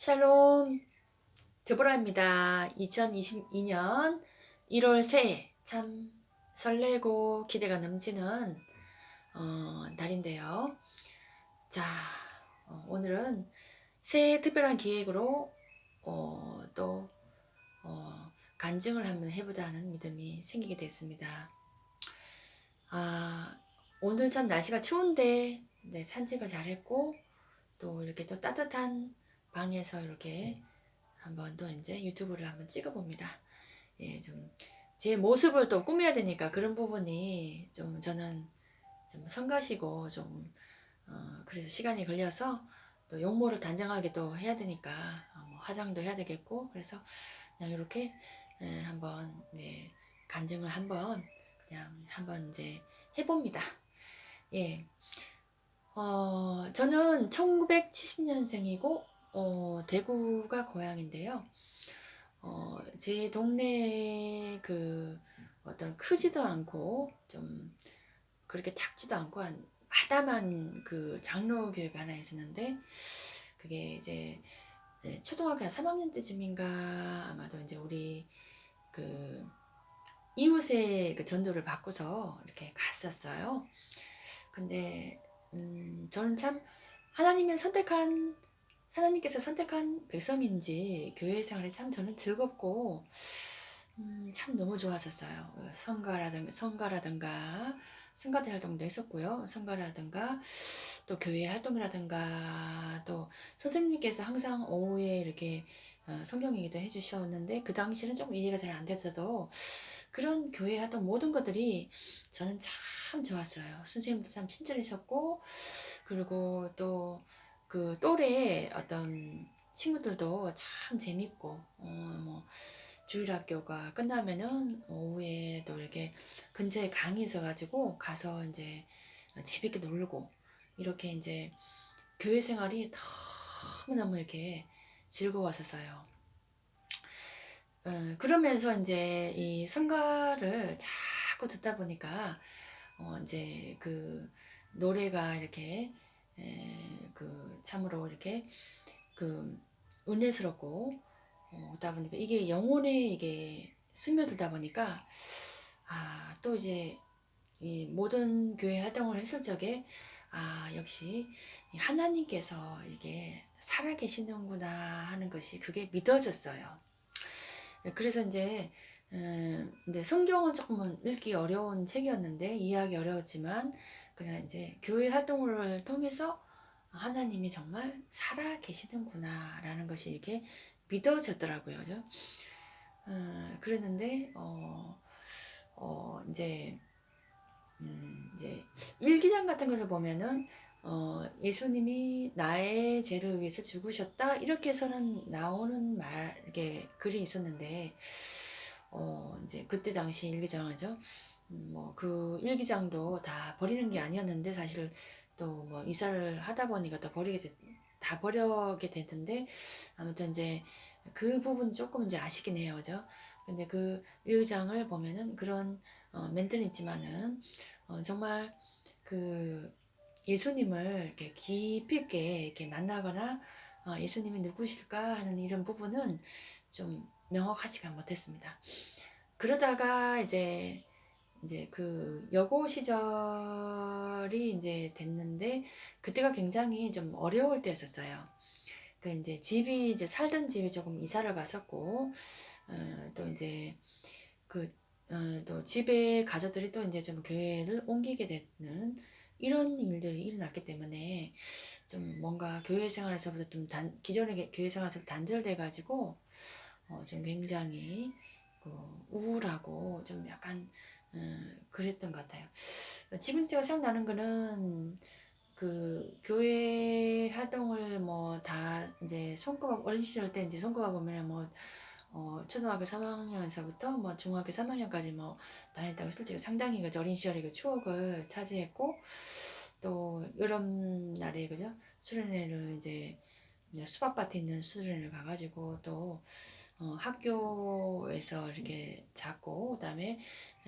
샬롬, 드보라입니다. 2022년 1월 새해 참 설레고 기대가 넘치는 날인데요. 자, 오늘은 새해 특별한 기획으로 또 간증을 한번 해보자 하는 믿음이 생기게 됐습니다. 오늘 참 날씨가 추운데 네, 산책을 잘했고 또 이렇게 또 따뜻한 방에서 이렇게 한번 또 이제 유튜브를 한번 찍어봅니다. 예, 좀 제 모습을 또 꾸며야 되니까 그런 부분이 좀 저는 좀 성가시고 좀 그래서 시간이 걸려서 또 용모를 단정하게 또 해야 되니까 뭐 화장도 해야 되겠고 그래서 그냥 이렇게 한번 네, 간증을 한번 그냥 한번 이제 해봅니다. 예, 저는 1970년생이고 대구가 고향인데요. 제 동네 그 어떤 크지도 않고 좀 그렇게 작지도 않고 한 아담한 그 장로교회가 하나 있었는데 그게 이제 초등학교 한 3학년 때쯤인가 아마도 이제 우리 그 이웃의 그 전도를 받고서 이렇게 갔었어요. 근데 저는 참 하나님께서 선택한 백성인지 교회 생활이 참 저는 즐겁고 참 너무 좋았었어요. 성가라든가 성가대 활동도 했었고요. 성가라든가 또 교회 활동이라든가 또 선생님께서 항상 오후에 이렇게 성경 얘기도 해주셨는데 그 당시는 조금 이해가 잘 안 됐어도 그런 교회 활동 모든 것들이 저는 참 좋았어요. 선생님도 참 친절했었고 그리고 또 그 또래 어떤 친구들도 참 재밌고 뭐 주일학교가 끝나면은 오후에 또 이렇게 근처에 강이 있어가지고 가서 이제 재밌게 놀고 이렇게 이제 교회 생활이 너무너무 이렇게 즐거웠었어요. 그러면서 이제 이 성가를 자꾸 듣다 보니까 이제 그 노래가 이렇게 그 참으로 이렇게 그 은혜스럽고 그러다 보니까 이게 영혼에 이게 스며들다 보니까 또 이제 이 모든 교회 활동을 했을 적에 역시 하나님께서 이게 살아계시는구나 하는 것이 그게 믿어졌어요. 그래서 이제 근데 성경은 조금은 읽기 어려운 책이었는데 이해하기 어려웠지만 그냥 이제 교회 활동을 통해서 하나님이 정말 살아 계시는구나 라는 것이 이렇게 믿어졌더라고요. 그죠? 그랬는데 이제 일기장 같은 것을 보면은 예수님이 나의 죄를 위해서 죽으셨다 이렇게 해서는 나오는 이게 글이 있었는데 이제 그때 당시 일기장이죠. 뭐 그 일기장도 다 버리는 게 아니었는데 사실 또 뭐 이사를 하다 보니까 다 버리게 됐는데 아무튼 이제 그 부분 조금 이제 아쉽긴 해요, 그죠? 근데 그 일기장을 보면은 그런 멘트는 있지만은 정말 그 예수님을 이렇게 깊이 있게 이렇게 만나거나 예수님이 누구실까 하는 이런 부분은 좀 명확하지가 못했습니다. 그러다가 이제 그 여고 시절이 이제 됐는데 그때가 굉장히 좀 어려울 때였었어요. 그 이제 살던 집이 조금 이사를 갔었고 또 이제 그 또 집에 가족들이 또 이제 좀 교회를 옮기게 되는 이런 일들이 일어났기 때문에 좀 뭔가 교회 생활에서부터 좀 기존의 교회 생활에서 단절돼 가지고 좀 굉장히 우울하고 좀 약간 그랬던 것 같아요. 지금 제가 생각나는 거는 그 교회 활동을 뭐 다 이제 어린 시절 때 이제 손꼽아 보면 뭐 초등학교 3학년에서부터 뭐 중학교 3학년까지 뭐 다녔다고 솔직히 상당히 그 어린 시절의 그 추억을 차지했고 또 여름날에 그죠 수련회를 이제 수박밭에 있는 수련회를 가가지고 또 학교에서 이렇게 자고 그다음에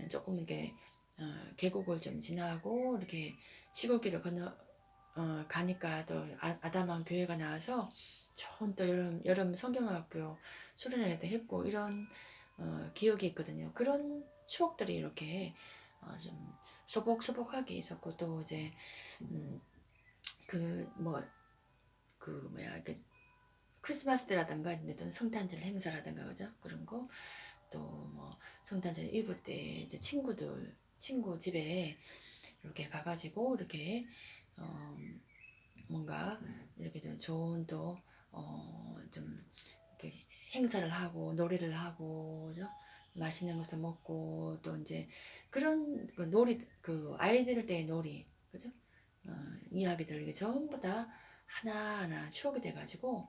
조금 이렇게 계곡을 좀 지나고 이렇게 시골길을 건너 가니까 또 아담한 교회가 나와서 좋은 또 여름 성경학교 수련회도 했고 이런 기억이 있거든요. 그런 추억들이 이렇게 좀 소복소복하게 있었고 또 이제 그 뭐야 그 크리스마스 때라든가 이제 성탄절 행사라든가 그죠? 그런 거 또 뭐 성탄절 이브 때 이제 친구 집에 이렇게 가가지고 이렇게 어 뭔가 이렇게 좀 좋은 또좀 이렇게 행사를 하고 노래를 하고 그죠? 맛있는 것을 먹고 또 이제 그런 그 놀이 그 아이들 때의 놀이 그죠? 이야기들 이게 전부 다 하나하나 추억이 돼가지고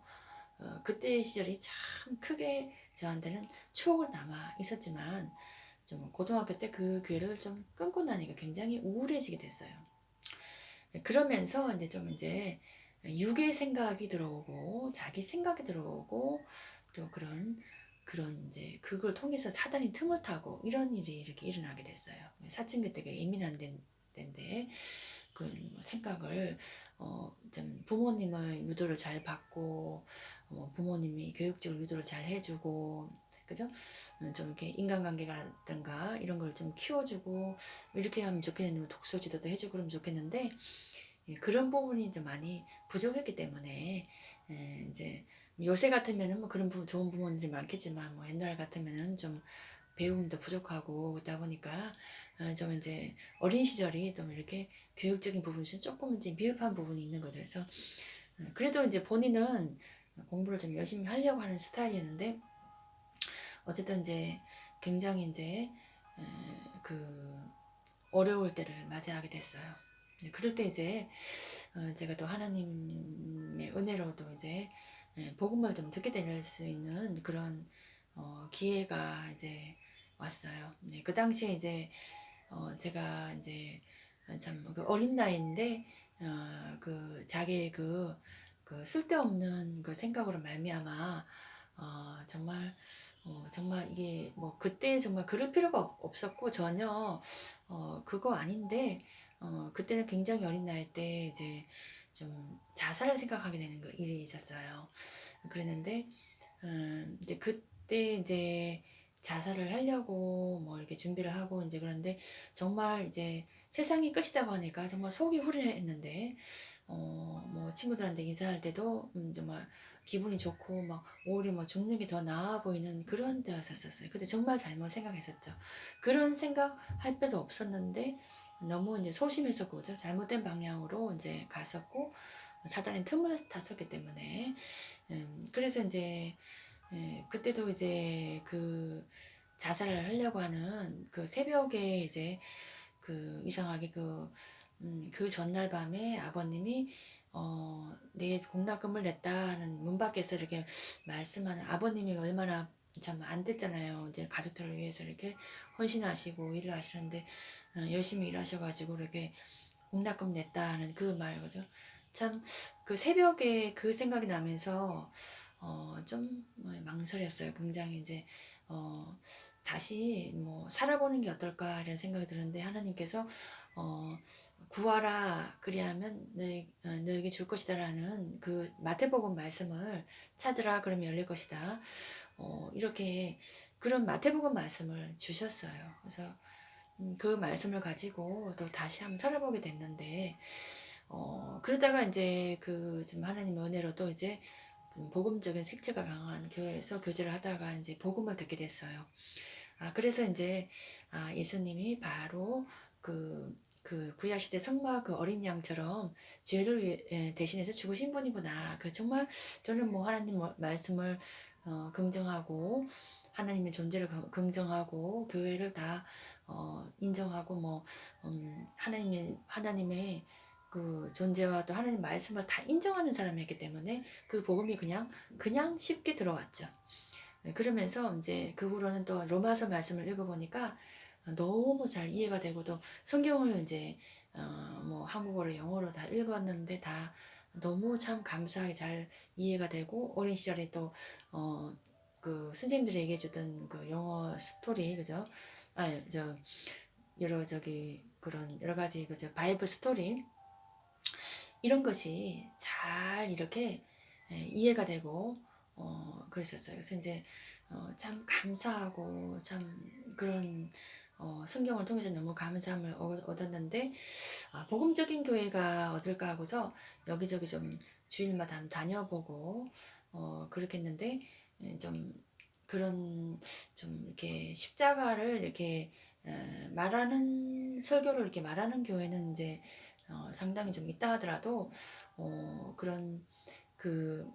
그때의 시절이 참 크게 저한테는 추억으로 남아 있었지만 좀 고등학교 때 그 교회를 좀 끊고 나니까 굉장히 우울해지게 됐어요. 그러면서 이제 좀 이제 육의 생각이 들어오고 자기 생각이 들어오고 또 그런 이제 그걸 통해서 사단이 틈을 타고 이런 일이 이렇게 일어나게 됐어요. 사춘기 때가 예민한 때인데 그 생각을 좀 부모님의 유도를 잘 받고 부모님이 교육적으로 유도를 잘 해주고 그죠? 좀 이렇게 인간관계라든가 이런 걸 좀 키워주고 이렇게 하면 좋겠는데 독서 지도도 해주고 그러면 좋겠는데 그런 부분이 이제 많이 부족했기 때문에 이제 요새 같으면은 뭐 그런 좋은 부모님들이 많겠지만 뭐 옛날 같으면은 좀 배움도 부족하고 그러다 보니까 좀 이제 어린 시절이 좀 이렇게 교육적인 부분이 조금 이제 미흡한 부분이 있는 거죠. 그래서 그래도 이제 본인은 공부를 좀 열심히 하려고 하는 스타일이었는데 어쨌든 이제 굉장히 이제 그 어려울 때를 맞이하게 됐어요. 그럴 때 이제 제가 또 하나님의 은혜로도 이제 복음을 좀 듣게 될 수 있는 그런 기회가 이제 왔어요. 네, 그 당시에 이제 제가 이제 참 그 어린 나이인데 그 자기의 그 쓸데없는 그 생각으로 말미암아 정말 정말 이게 뭐 그때 정말 그럴 필요가 없었고 전혀 그거 아닌데 그때는 굉장히 어린 나이 때 이제 좀 자살을 생각하게 되는 일이 있었어요. 그랬는데 이제 그때 이제 자살을 하려고 뭐 이렇게 준비를 하고 이제 그런데 정말 이제 세상이 끝이다고 하니까 정말 속이 후련했는데 뭐 친구들한테 인사할 때도 정말 기분이 좋고 막 오히려 뭐 죽는 게 더 나아 보이는 그런 때였었어요. 근데 정말 잘못 생각했었죠. 그런 생각 할 때도 없었는데 너무 이제 소심해서 그죠. 잘못된 방향으로 이제 갔었고 사단의 틈을 탔었기 때문에 그래서 이제 그때도 이제 그 자살을 하려고 하는 그 새벽에 이제 그 이상하게 그 전날 밤에 아버님이 내 공납금을 냈다는 문 밖에서 이렇게 말씀하는 아버님이 얼마나 참 안 됐잖아요. 이제 가족들을 위해서 이렇게 헌신하시고 일을 하시는데 열심히 일하셔가지고 이렇게 공납금 냈다는 그 말, 그죠? 참 그 새벽에 그 생각이 나면서 좀 망설였어요. 굉장히 이제 다시 뭐 살아보는 게 어떨까 이런 생각이 드는데 하나님께서 구하라 그리하면 너에게 줄 것이다라는 그 마태복음 말씀을 찾으라 그러면 열릴 것이다. 이렇게 그런 마태복음 말씀을 주셨어요. 그래서 그 말씀을 가지고 또 다시 한번 살아보게 됐는데 그러다가 이제 그 지금 하나님의 은혜로 또 이제 복음적인 색채가 강한 교회에서 교제를 하다가 이제 복음을 듣게 됐어요. 그래서 이제 예수님이 바로 그 구약시대 성막 그 어린 양처럼 죄를 대신해서 죽으신 분이구나. 그 정말 저는 뭐 하나님 말씀을 긍정하고 하나님의 존재를 긍정하고 교회를 다 인정하고 뭐 하나님의 그 존재와 또 하나님 말씀을 다 인정하는 사람이었기 때문에 그 복음이 그냥 쉽게 들어왔죠. 그러면서 이제 그 후로는 또 로마서 말씀을 읽어보니까 너무 잘 이해가 되고 또 성경을 이제 뭐 한국어로 영어로 다 읽었는데 다 너무 참 감사하게 잘 이해가 되고 어린 시절에 또 그 선생님들이 얘기해 주던 그 영어 스토리 그죠? 저 그런 여러 가지 그죠 바이블 스토리 이런 것이 잘 이렇게 이해가 되고 그랬었어요. 그래서 이제 참 감사하고 참 그런 성경을 통해서 너무 감사함을 얻었는데 복음적인 교회가 어딜까 하고서 여기저기 좀 주일마다 한번 다녀보고 그렇게 했는데 좀 그런 좀 이렇게 십자가를 이렇게 말하는 설교를 이렇게 말하는 교회는 이제 상당히 좀 있다 하더라도 그런 그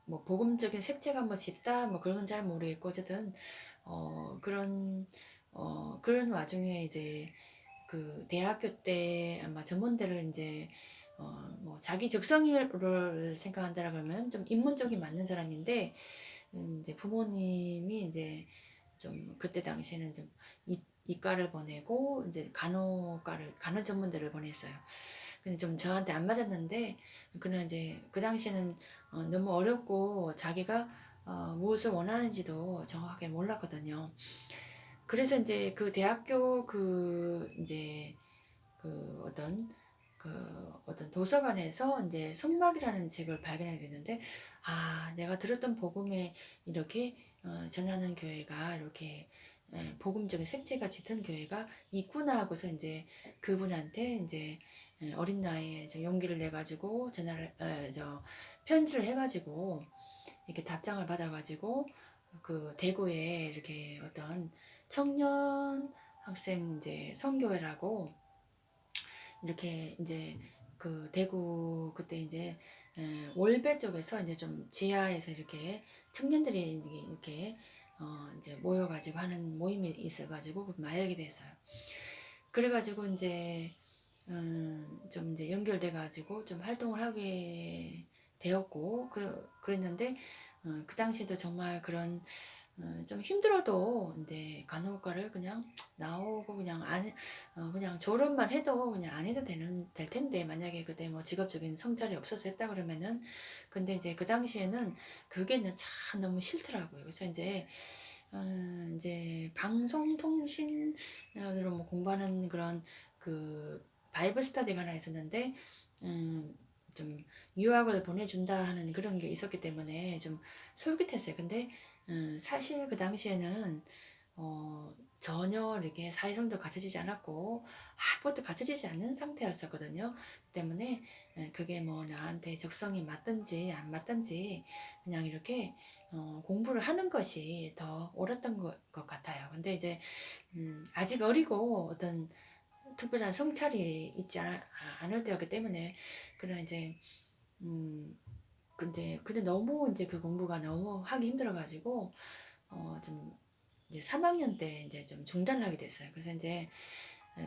뭐 복음적인 색채가 뭐 짙다 뭐 그런 건 잘 모르겠고 어쨌든 그런 와중에 이제 그 대학교 때 아마 전문대를 이제 뭐 자기 적성을 생각한다라 그러면 좀 인문적이 맞는 사람인데 이제 부모님이 이제 좀 그때 당시에는 좀 이과를 보내고 이제 간호 전문대를 보냈어요. 근데 좀 저한테 안 맞았는데 그는 이제 그 당시에는 너무 어렵고 자기가 무엇을 원하는지도 정확하게 몰랐거든요. 그래서 이제 그 대학교 그 이제 그 어떤 도서관에서 이제 성막이라는 책을 발견하게 됐는데 내가 들었던 복음에 이렇게 전하는 교회가 이렇게 복음적인 색채가 짙은 교회가 있구나 하고서 이제 그분한테 이제 어린 나이에 좀 용기를 내 가지고 편지를 해 가지고 이렇게 답장을 받아 가지고 그 대구에 이렇게 어떤 청년 학생 이제 선교회라고 이렇게 이제 그 대구 그때 이제 월배 쪽에서 이제 좀 지하에서 이렇게 청년들이 이렇게 이제 모여가지고 하는 모임이 있어가지고 그걸 알게 됐어요. 그래가지고 이제 좀 이제 연결돼가지고 좀 활동을 하게 되었고 그랬는데 그 당시에도 정말 그런 좀 힘들어도 이제 간호과를 그냥 나오고 그냥 그냥 졸업만 해도 그냥 안 해도 될 텐데 만약에 그때 뭐 직업적인 성찰이 없어서 했다 그러면은 근데 이제 그 당시에는 그게는 참 너무 싫더라고요. 그래서 이제 방송통신으로 뭐 공부하는 그런 그 바이블 스터디가 하나 있었는데 좀 유학을 보내준다 하는 그런 게 있었기 때문에 좀 솔깃했어요. 근데 사실 그 당시에는 전혀 이렇게 사회성도 갖춰지지 않았고 아무것도 갖춰지지 않는 상태였었거든요. 때문에 그게 뭐 나한테 적성이 맞든지 안 맞든지 그냥 이렇게 공부를 하는 것이 더 옳았던 것 같아요. 근데 이제 아직 어리고 어떤 특별한 성찰이 있지 않을 때였기 때문에 그런 이제 근데 너무 이제 그 공부가 너무 하기 힘들어가지고 좀 이제 3학년 때 이제 좀 중단을 하게 됐어요. 그래서 이제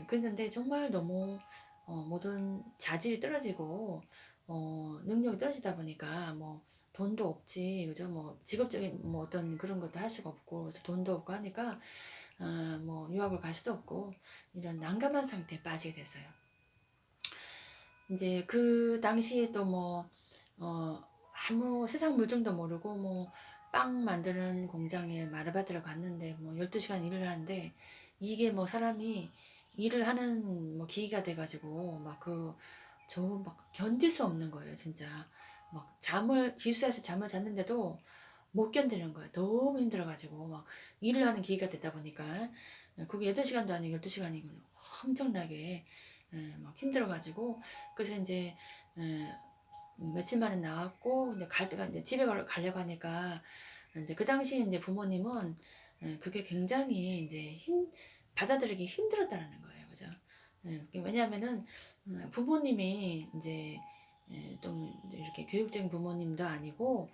그랬는데 정말 너무 모든 자질이 떨어지고 능력이 떨어지다 보니까 뭐 돈도 없지 그죠 뭐 직업적인 뭐 어떤 그런 것도 할 수가 없고 돈도 없고 하니까 뭐 유학을 갈 수도 없고 이런 난감한 상태에 빠지게 됐어요. 이제 그 당시에 또 뭐 아무 세상 물정도 모르고 뭐 빵 만드는 공장에 아르바이트를 갔는데 뭐 12시간 일을 하는데 이게 뭐 사람이 일을 하는 뭐 기기가 돼가지고 저 막 견딜 수 없는 거예요 진짜. 막 기숙사에서 잠을 잤는데도 못 견디는 거예요. 너무 힘들어가지고 막 일을 하는 기기가 되다 보니까 그게 8시간도 아니고 12시간이고 엄청나게 막 힘들어가지고 그래서 이제 며칠 만에 나왔고 근데 갈 때가 이제 집에 가려고 하니까 이제 그 당시에 이제 부모님은 그게 굉장히 이제 받아들이기 힘들었다는 거예요, 그죠? 왜냐하면은 부모님이 이제 좀 이렇게 교육적인 부모님도 아니고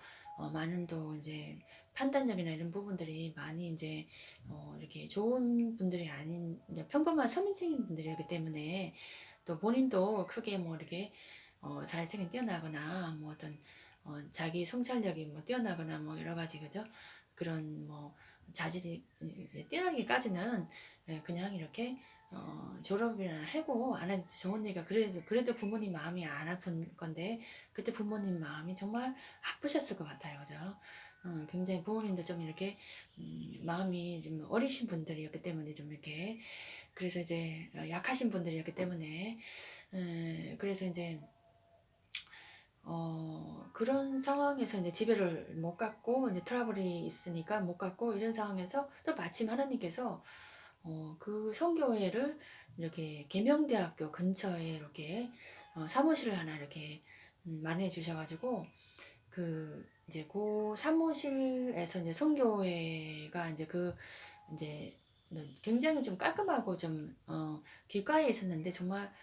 많은 또 이제 판단력이나 이런 부분들이 많이 이제 이렇게 좋은 분들이 아닌 이제 평범한 서민층인 분들이었기 때문에 또 본인도 크게 뭐 이렇게 자율성이 뛰어나거나 뭐 어떤 자기 성찰력이 뭐 뛰어나거나 뭐 여러 가지 그죠? 그런 뭐 자질이 이제 뛰어나기까지는 그냥 이렇게 졸업이나 하고 안 해도 좋은 얘기가 그래도 부모님 마음이 안 아픈 건데 그때 부모님 마음이 정말 아프셨을 것 같아요, 그죠? 굉장히 부모님도 좀 이렇게 마음이 좀 어리신 분들이었기 때문에 좀 이렇게 그래서 이제 약하신 분들이었기 때문에 그래서 이제 그런 상황에서 이제 집에를 못 갔고 이제 트러블이 있으니까 못 갔고 이런 상황에서 또 마침 하나님께서 그 선교회를 이렇게 계명대학교 근처에 이렇게 사무실을 하나 이렇게 마련해 주셔가지고 그 이제 그 사무실에서 이제 선교회가 이제 그 이제 굉장히 좀 깔끔하고 좀 길가에 있었는데 정말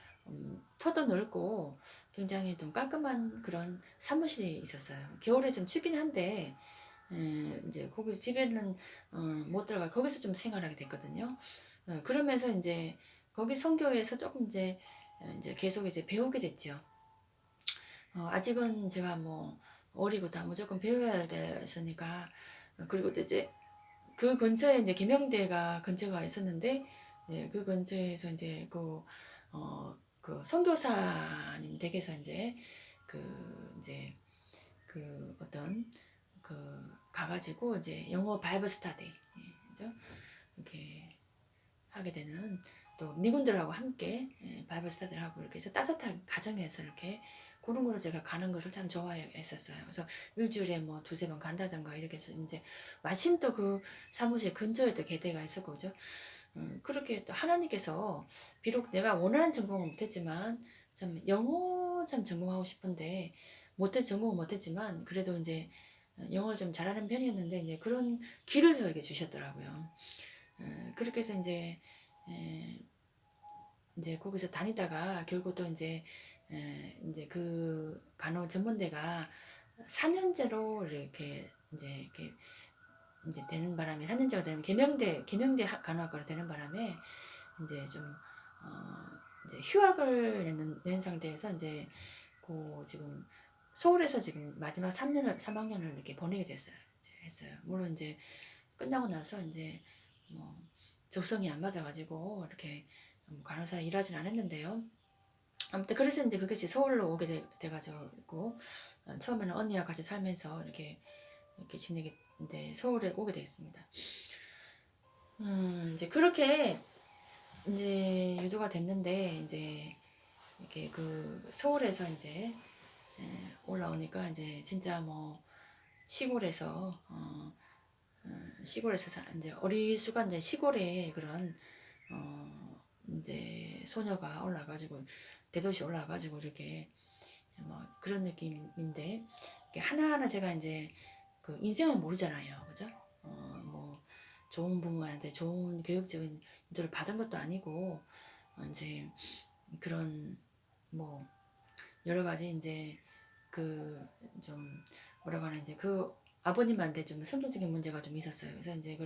터도 넓고 굉장히 좀 깔끔한 그런 사무실이 있었어요. 겨울에 좀 춥긴 한데 이제 거기 집에는 못 들어가 거기서 좀 생활하게 됐거든요. 그러면서 이제 거기 선교회에서 조금 이제 계속 이제 배우게 됐죠. 아직은 제가 뭐 어리고 다 무조건 배워야 됐으니까 그리고 또 이제 그 근처에 이제 계명대가 근처가 있었는데 예, 그 근처에서 이제 그 선교사님 댁에서 이제 그 어떤 그 가가지고 이제 영어 바이블 스터디 그죠? 이렇게 하게 되는 또 미군들하고 함께 바이블 스터디를 하고 이렇게 해서 따뜻한 가정에서 이렇게 그런 거로 제가 가는 것을 참 좋아했었어요. 그래서 일주일에 뭐 두세 번 간다든가 이렇게 해서 이제 마침 또 그 사무실 근처에 또 개대가 있었고 그죠? 그렇게 또 하나님께서 비록 내가 원하는 전공은 못했지만 참 영어 참 전공하고 싶은데 전공은 못했지만 그래도 이제 영어를 좀 잘하는 편이었는데 이제 그런 길을 저에게 주셨더라고요. 그렇게 해서 이제 거기서 다니다가 결국 또 이제 그 간호 전문대가 4년제로 이렇게 되는 바람에 4년제가 되면 계명대 간호학과로 되는 바람에 이제 좀 이제 휴학을 낸 상태에서 이제 지금 서울에서 지금 마지막 3학년을 이렇게 보내게 됐어요. 이제 했어요. 물론 이제 끝나고 나서 이제 뭐 적성이 안 맞아가지고 이렇게 간호사를 일하진 않았는데요. 아무튼 그래서 이제 그것이 서울로 오게 돼가지고 처음에는 언니와 같이 살면서 이렇게 지내게 이제 서울에 오게 됐습니다. 이제 그렇게 이제 유도가 됐는데 이제 이렇게 그 서울에서 이제 올라오니까 이제 진짜 뭐 시골에서 이제 어리숙한 이제 시골에 그런 이제 소녀가 올라가지고 대도시 올라가지고 이렇게 뭐 그런 느낌인데 하나하나 제가 이제 그 인생을 모르잖아요, 그죠? 뭐 좋은 부모한테 좋은 교육적인 유도를 받은 것도 아니고 이제 그런 뭐 여러 가지 이제 그 좀 뭐라고 하나 이제 그 아버님한테 좀 성격적인 문제가 좀 있었어요. 그래서 이제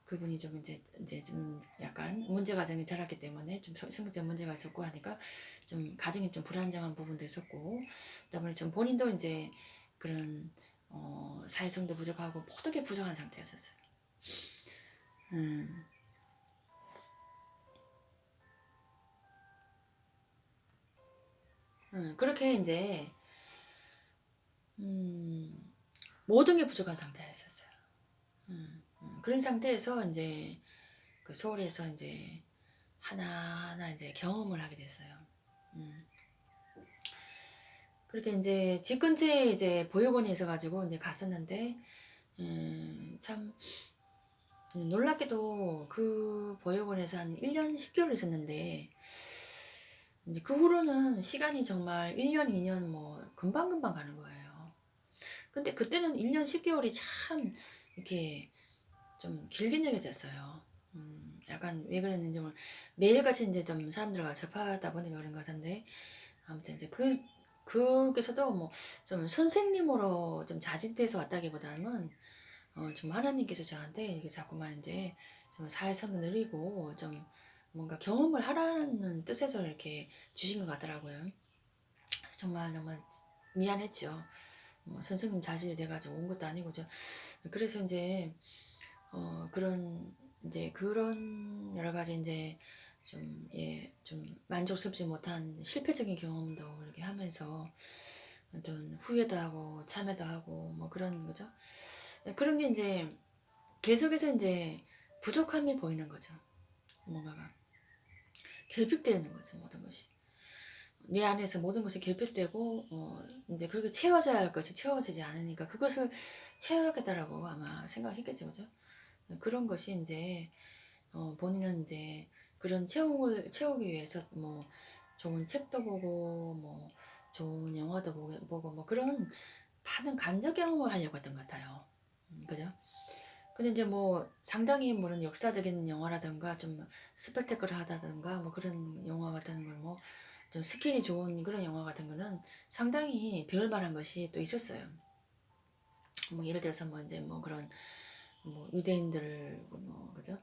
그분이 좀 이제 좀 약간 문제 가정이 자랐기 때문에 좀 성격적 문제가 있었고 하니까 좀 가정이 좀 불안정한 부분도 있었고 그다음에 좀 본인도 이제 그런 사회성도 부족하고 모든 게 부족한 상태였었어요. 음, 그렇게 이제 모든 게 부족한 상태였었어요. 그런 상태에서 이제 그 서울에서 이제 하나하나 이제 경험을 하게 됐어요. 그렇게 이제 집 근처에 이제 보육원이 있어가지고 이제 갔었는데, 참 놀랍게도 그 보육원에서 한 1년 10개월 있었는데, 이제 그 후로는 시간이 정말 1년, 2년 뭐 금방금방 가는 거예요. 근데 그때는 1년 10개월이 참 이렇게 좀 길게 여겨졌어요. 약간 왜 그랬는지 매일같이 이제 좀 사람들과 접하다 보니까 그런 것 같은데, 아무튼 이제 거기서도 뭐 좀 선생님으로 좀 자질돼서 왔다기보다는 좀 하나님께서 저한테 이게 자꾸만 이제 좀 사회성도 느리고 좀 뭔가 경험을 하라는 뜻에서 이렇게 주신 것 같더라고요. 정말 정말 미안했죠. 뭐 선생님 자질이 돼가지고 온 것도 아니고 그래서 이제 그런 여러 가지 이제 좀 만족스럽지 못한 실패적인 경험도 이렇게 하면서 어떤 후회도 하고 참회도 하고 뭐 그런 거죠. 그런 게 이제 계속해서 이제 부족함이 보이는 거죠. 뭔가가 결핍되는 거죠, 모든 것이. 내 안에서 모든 것이 결핍되고 이제 그렇게 채워져야 할 것이 채워지지 않으니까 그것을 채워야겠다라고 아마 생각했겠죠, 그죠? 그런 것이 이제 본인은 이제 그런 채움을 채우기 위해서 뭐 좋은 책도 보고 뭐 좋은 영화도 보고 뭐 그런 많은 간접 경험을 하려고 했던 것 같아요. 그죠? 근데 이제 뭐 상당히 뭐는 역사적인 영화라든가 좀 스펙테클하다든가 뭐 그런 영화 같은 걸 뭐 좀 스케일이 좋은 그런 영화 같은 거는 상당히 배울 만한 것이 또 있었어요. 뭐 예를 들어서 뭐 이제 뭐 그런 뭐 유대인들 뭐 그죠?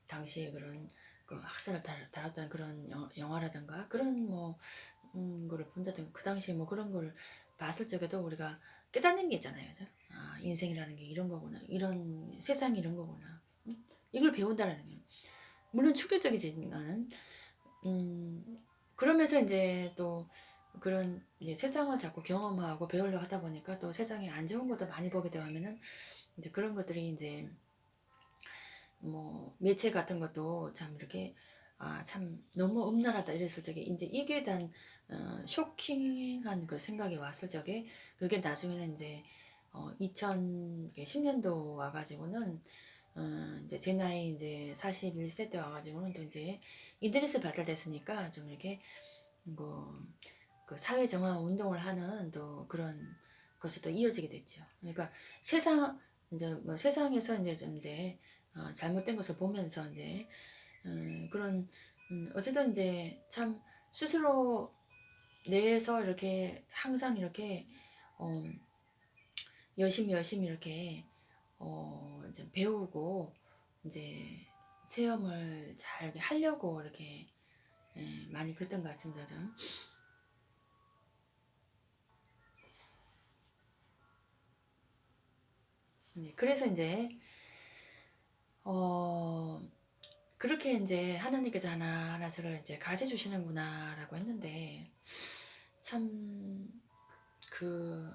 당시에 그런 그 학살을 달았던 그런 영화라든가 그런 뭐 거를 본다든가 그 당시에 뭐 그런 걸 봤을 적에도 우리가 깨닫는 게 있잖아요, 그죠? 아, 인생이라는 게 이런 거구나, 이런 세상이 이런 거구나. 이걸 배운다라는 게 물론 충격적이지만은 그러면서 이제 또 그런 이제 세상을 자꾸 경험하고 배우려고 하다 보니까 또 세상에 안 좋은 것도 많이 보게 되고 하면은 이제 그런 것들이 이제 뭐 매체 같은 것도 참 이렇게 아 참 너무 음란하다 이랬을 적에 이제 이게 단 쇼킹한 그 생각이 왔을 적에 그게 나중에는 이제 2010년도 와가지고는 이제 제 나이 이제 41세 때 와가지고는 또 이제 인터넷이 발달됐으니까 좀 이렇게 그 사회 정화 운동을 하는 또 그런 것이 또 이어지게 됐죠. 그러니까 세상 이제 뭐 세상에서 이제 좀 이제 잘못된 것을 보면서 이제 그런 어쨌든 이제 참 스스로 내에서 이렇게 항상 이렇게 어, 열심히 이렇게 이제 배우고 이제 체험을 잘 하려고 이렇게 많이 그랬던 것 같습니다. 좀. 네, 그래서 이제 어 그렇게 이제 하나님께서 하나하나 저를 이제 가져주시는구나라고 했는데 참 그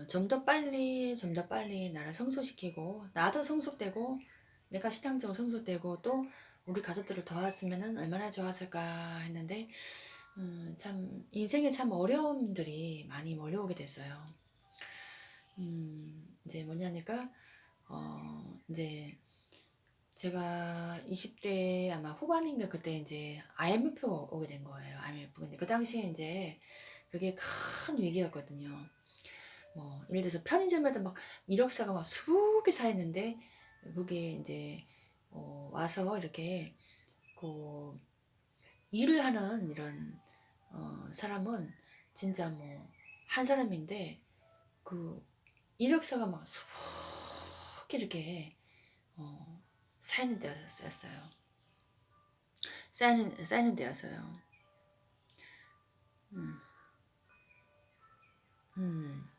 좀 더 빨리 나를 성숙시키고 나도 성숙되고 내가 신앙적으로 성숙되고 또 우리 가족들을 도왔으면은 얼마나 좋았을까 했는데 참 인생에 참 어려움들이 많이 몰려오게 됐어요. 이제 뭐냐니까 이제 제가 20대 아마 후반인가 그때 이제 IMF 오게 된 거예요. IMF. 근데 그 당시에 이제 그게 큰 위기였거든요. 뭐 예를 들어서 편의점에도 막 이력서가 막 수북이 사 있는데 그게 이제 와서 이렇게 그 일을 하는 이런 사람은 진짜 뭐 한 사람인데 그 이력서가 막 수북 이렇게 어, 쌓이는 데였어요. 쌓이는 데였어요. 음, 음,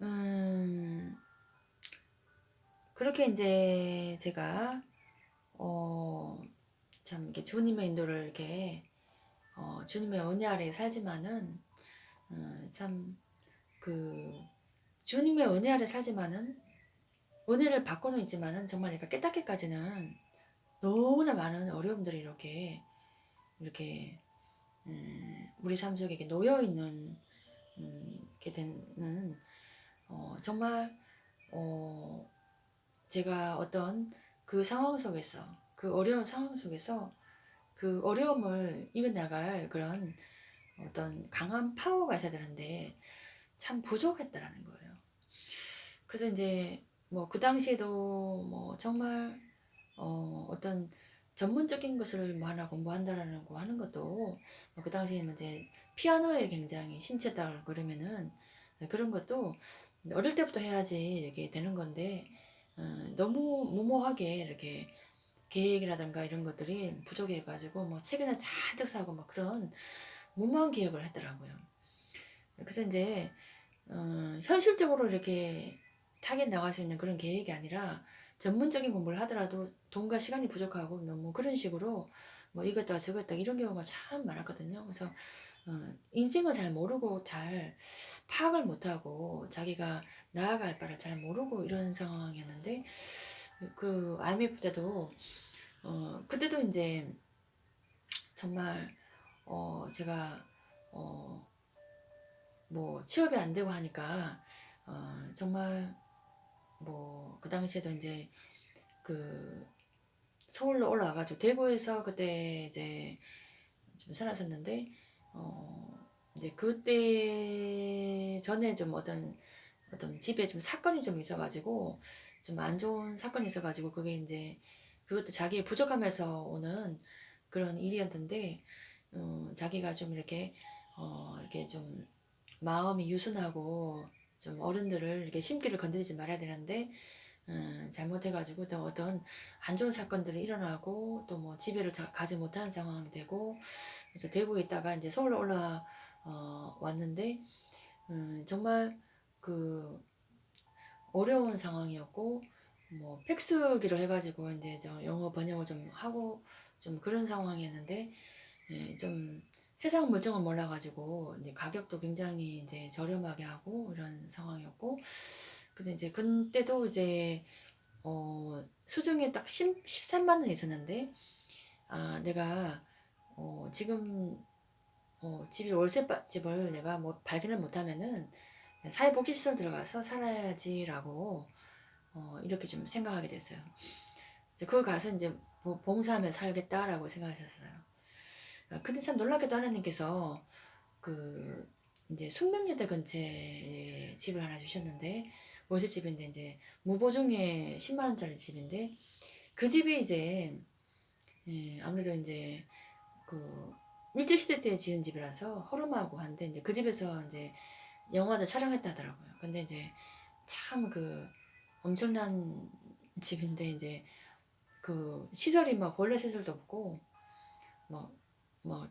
음, 그렇게 이제 제가 참 이렇게 주님의 인도를 이렇게 주님의 은혜 아래 살지만은 참 그 주님의 은혜 아래 살지만은 은혜를 받고는 있지만은 정말 내가 깨닫기까지는 너무나 많은 어려움들이 이렇게 우리 삶 속에 이렇게 놓여 있는 게 되는 정말 어, 제가 어떤 그 상황 속에서 그 어려운 상황 속에서 그 어려움을 이겨나갈 그런 어떤 강한 파워가 있어야 되는데 참 부족했다라는 거예요. 그래서 이제 뭐 그 당시에도 뭐 정말 어떤 전문적인 것을 뭐 하나 공부한다라는 거 하는 것도 뭐그 당시에 이제 피아노에 굉장히 심취했다 그러면은 그런 것도 어릴 때부터 해야지 이렇게 되는 건데 너무 무모하게 이렇게 계획이라든가 이런 것들이 부족해가지고 뭐 책이나 잔뜩 사고 막 그런 무모한 계획을 했더라고요. 그래서 이제 현실적으로 이렇게 타겟 나갈 수 있는 그런 계획이 아니라 전문적인 공부를 하더라도 돈과 시간이 부족하고 너무 그런 식으로 뭐 이것다 저것다 이런 경우가 참 많았거든요. 그래서 인생을 잘 모르고 잘 파악을 못하고 자기가 나아갈 바를 잘 모르고 이런 상황이었는데 그 IMF 때도 그때도 이제 정말 제가 뭐 취업이 안 되고 하니까 정말 뭐 그 당시에도 이제 그 서울로 올라와가지고 대구에서 그때 이제 좀 살았었는데 이제 그때 전에 좀 어떤 집에 좀 사건이 좀 있어가지고 좀 안 좋은 사건이 있어가지고 그게 이제 그것도 자기의 부족함에서 오는 그런 일이었는데 자기가 좀 이렇게 좀 마음이 유순하고 좀 어른들을 이렇게 심기를 건드리지 말아야 되는데 잘못해가지고 또 어떤 안 좋은 사건들이 일어나고 또 뭐 집에를 가지 못하는 상황이 되고 그래서 대구에 있다가 이제 서울로 왔는데 정말 그 어려운 상황이었고 뭐 팩스기로 해가지고 이제 저 영어 번역을 좀 하고 좀 그런 상황이었는데 좀 세상 물정을 몰라가지고 이제 가격도 굉장히 이제 저렴하게 하고 이런 상황이었고 근데 이제 그때도 이제 수중에 딱 13만 원 있었는데 내가 지금 집이 월세집을 내가 뭐 발견을 못하면은 사회복지시설 들어가서 살아야지라고 이렇게 좀 생각하게 됐어요. 이제 거기 가서 이제 봉사하며 살겠다라고 생각하셨어요. 근데 참 놀랍게도 하나님께서 그 이제 숙명여대 근처에 집을 하나 주셨는데 월세집인데 이제 무보증에 10만 원짜리 집인데 그 집이 이제 아무래도 이제 그 일제시대 때 지은 집이라서 허름하고 한데 이제 그 집에서 이제 영화도 촬영했다 하더라고요. 근데 이제 참 그 엄청난 집인데 이제 그 시설이 막 보일러 시설도 없고 뭐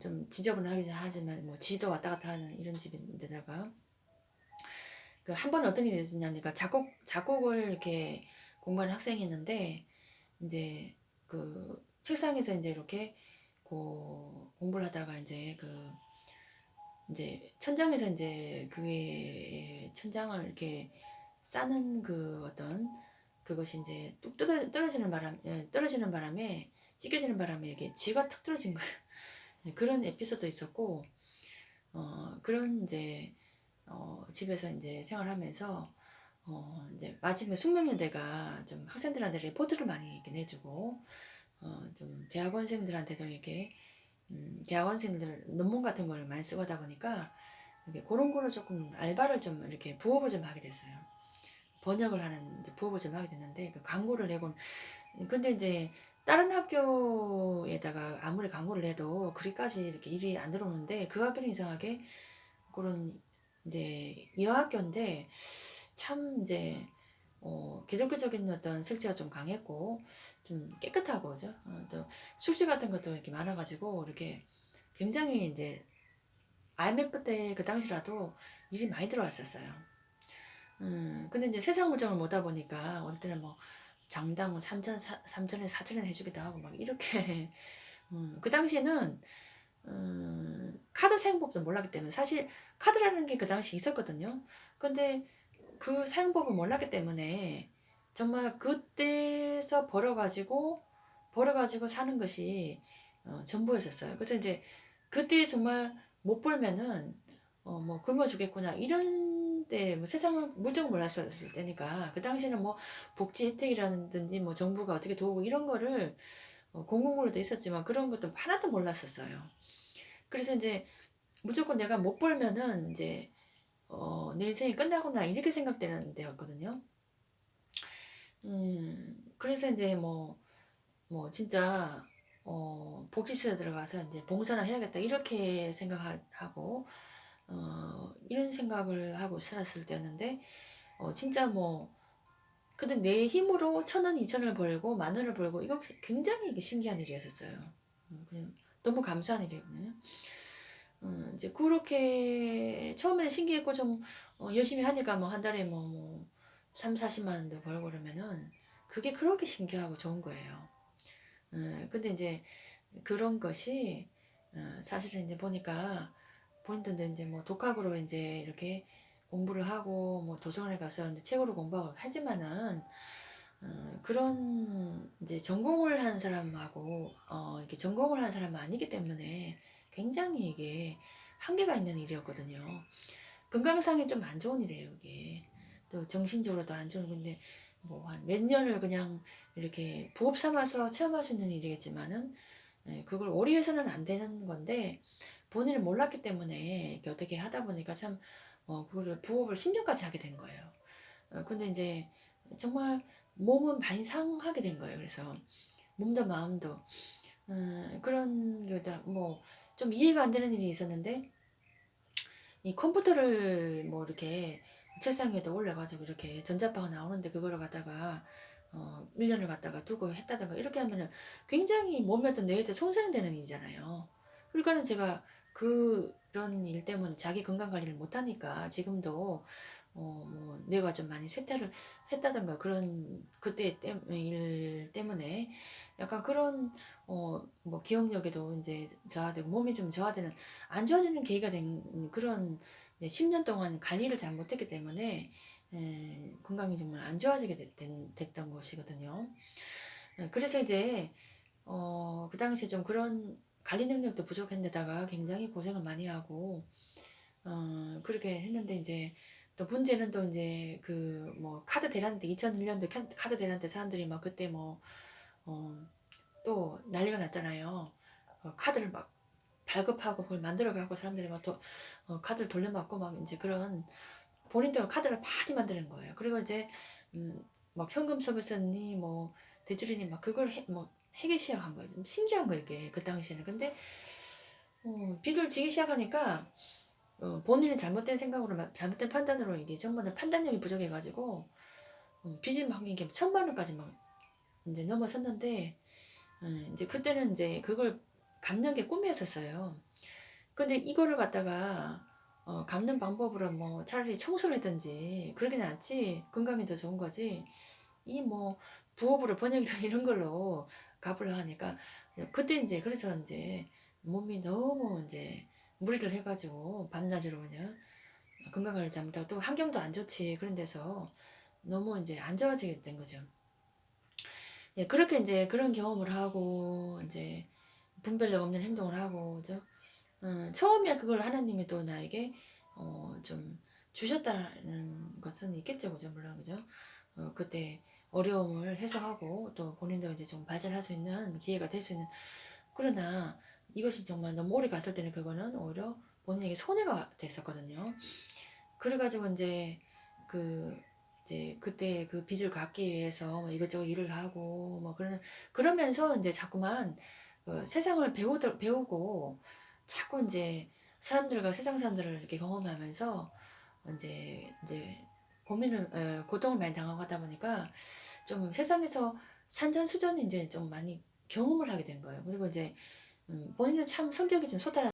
좀 지저분하긴 하지만 뭐 지도 왔다 갔다 하는 이런 집인데다가 그 한 번은 어떤 일이 있었냐니까 작곡을 이렇게 공부하는 학생이 있는데 이제 그 책상에서 이제 이렇게 공부를 하다가 이제 천장에서 이제 그 위에 천장을 이렇게 싸는 그 어떤 그것이 이제 뚝 떨어지는 바람에 찢겨지는 바람에 이렇게 쥐가 툭 떨어진 거예요. 그런 에피소드 있었고 그런 이제 집에서 이제 생활하면서 이제 마침내 숙명여대가 좀 학생들한테 레포트를 많이 이렇게 내주고 좀 대학원생들한테도 이렇게 대학원생들 논문 같은 걸 많이 쓰고 하다 보니까 이렇게 그런 거로 조금 알바를 좀 이렇게 부업을 좀 하게 됐어요. 번역을 하는 이제 부업을 좀 하게 됐는데 그 광고를 내고 근데 이제 다른 학교에다가 아무리 광고를 해도 그리까지 이렇게 일이 안 들어오는데 그 학교는 이상하게 그런 이제 여학교인데 참 이제 기독교적인 어떤 색채가 좀 강했고 좀 깨끗하고 그죠? 또 숙제 같은 것도 이렇게 많아가지고 이렇게 굉장히 이제 IMF 때 그 당시라도 일이 많이 들어왔었어요. 근데 이제 세상 물정을 못하다 보니까 어떨 때는 뭐 장당 뭐 3천에 4천에 해주기도 하고 막 이렇게 그 당시에는 카드 사용법도 몰랐기 때문에 사실 카드라는 게 그 당시 있었거든요. 근데 그 사용법을 몰랐기 때문에 정말 그때서 벌어가지고 사는 것이 전부였었어요. 그래서 이제 그때 정말 못 벌면은 뭐 굶어 죽겠구나 이런 때 뭐 세상을 물정 몰랐었을 때니까 그 당시에는 뭐 복지 혜택이라든지 뭐 정부가 어떻게 도우고 이런 거를 공공고로도 있었지만 그런 것도 하나도 몰랐었어요. 그래서 이제 무조건 내가 못 벌면은 이제 내 인생이 끝나구나 이렇게 생각되는 때였거든요. 그래서 이제 뭐 진짜 복지시설 들어가서 이제 봉사를 해야겠다 이렇게 생각하고 이런 생각을 하고 살았을 때였는데 진짜 뭐 근데 내 힘으로 1,000원, 2,000원을 벌고 10,000원을 벌고 이거 굉장히 신기한 일이었었어요. 그냥 너무 감사한 일이었거든요. 이제 그렇게 처음에는 신기했고 좀 열심히 하니까 뭐 한 달에 뭐 3, 40만 원도 벌고 그러면은 그게 그렇게 신기하고 좋은 거예요. 근데 이제 그런 것이 사실은 이제 보니까 본인들도 이제 뭐 독학으로 이제 이렇게 공부를 하고 뭐 도서관에 가서 이제 책으로 공부하고 하지만은 그런 이제 전공을 한 사람하고 이렇게 전공을 한 사람은 아니기 때문에 굉장히 이게 한계가 있는 일이었거든요. 건강상에 좀 안 좋은 일이에요, 이게. 또 정신적으로도 안 좋은 건데 뭐 한 몇 년을 그냥 이렇게 부업 삼아서 체험할 수 있는 일이겠지만은 그걸 오래 해서는 안 되는 건데 본인은 몰랐기 때문에 이렇게 어떻게 하다 보니까 참 그거를 부업을 10년까지 하게 된 거예요. 근데 이제 정말 몸은 많이 상하게 된 거예요. 그래서 몸도 마음도 그런 게다 뭐 좀 이해가 안 되는 일이 있었는데 이 컴퓨터를 뭐 이렇게 책상 위에다 올려가지고 이렇게 전자파가 나오는데 그거를 갖다가 1년을 갖다가 두고 했다든가 이렇게 하면은 굉장히 몸에도 뇌에도 손상되는 일이잖아요. 그러니까는 제가 그런 일 때문에 자기 건강 관리를 못하니까 지금도 뭐 뇌가 좀 많이 쇠퇴를 했다든가 그런 그때 일 때문에 약간 그런 뭐 기억력에도 이제 저하되고 몸이 좀 저하되는 안 좋아지는 계기가 된 그런 10년 동안 관리를 잘 못했기 때문에 건강이 정말 안 좋아지게 됐던 것이거든요. 그래서 이제 그 당시에 좀 그런 관리 능력도 부족했는데다가 굉장히 고생을 많이 하고 그렇게 했는데 이제 또 문제는 또 이제 그 뭐 카드 대란 때 2001년도 카드 대란 때 사람들이 막 그때 뭐 또 난리가 났잖아요. 카드를 막 발급하고 그걸 만들어가고 사람들이 막 카드를 돌려막고 막 이제 그런 본인도 카드를 많이 만드는 거예요. 그리고 이제 막 현금 서비스니 뭐 대출이니 막 그걸 뭐 해기 시작한 거예요. 좀 신기한 거 이게 그 당시에는. 근데 빚을 지기 시작하니까 본인이 잘못된 생각으로 잘못된 판단으로 이게 정말 판단력이 부족해가지고 빚이 막 이게 1,000만 원까지 막 이제 넘어섰는데 이제 그때는 이제 그걸 갚는 게 꿈이었었어요. 근데 이거를 갖다가 갚는 방법으로 뭐 차라리 청소를 하든지 그러게 낫지 건강이 더 좋은 거지 이 뭐 부업으로 번역이나 이런 걸로 갚으려 하니까 그때 이제 그래서 이제 몸이 너무 이제 무리를 해가지고 밤낮으로 그냥 건강을 잘못하고 또 환경도 안 좋지 그런 데서 너무 이제 안 좋아지게 된 거죠. 예, 그렇게 이제 그런 경험을 하고 이제 분별력 없는 행동을 하고 그죠? 처음에 그걸 하나님이 또 나에게 좀 주셨다는 것은 있겠죠, 그죠? 물론 그죠? 그때 어려움을 해소하고 또 본인도 이제 좀 발전할 수 있는 기회가 될 수 있는 그러나 이것이 정말 너무 오래 갔을 때는 그거는 오히려 본인에게 손해가 됐었거든요. 그래가지고 그 이제 그때 그 빚을 갚기 위해서 뭐 이것저것 일을 하고 뭐 그러면서 이제 자꾸만 세상을 배우고 자꾸 이제 사람들과 세상 사람들을 이렇게 경험하면서 이제 고통을 많이 당하고 하다 보니까 좀 세상에서 산전수전이 이제 좀 많이 경험을 하게 된 거예요. 그리고 이제 본인은 참 성격이 좀 소탈한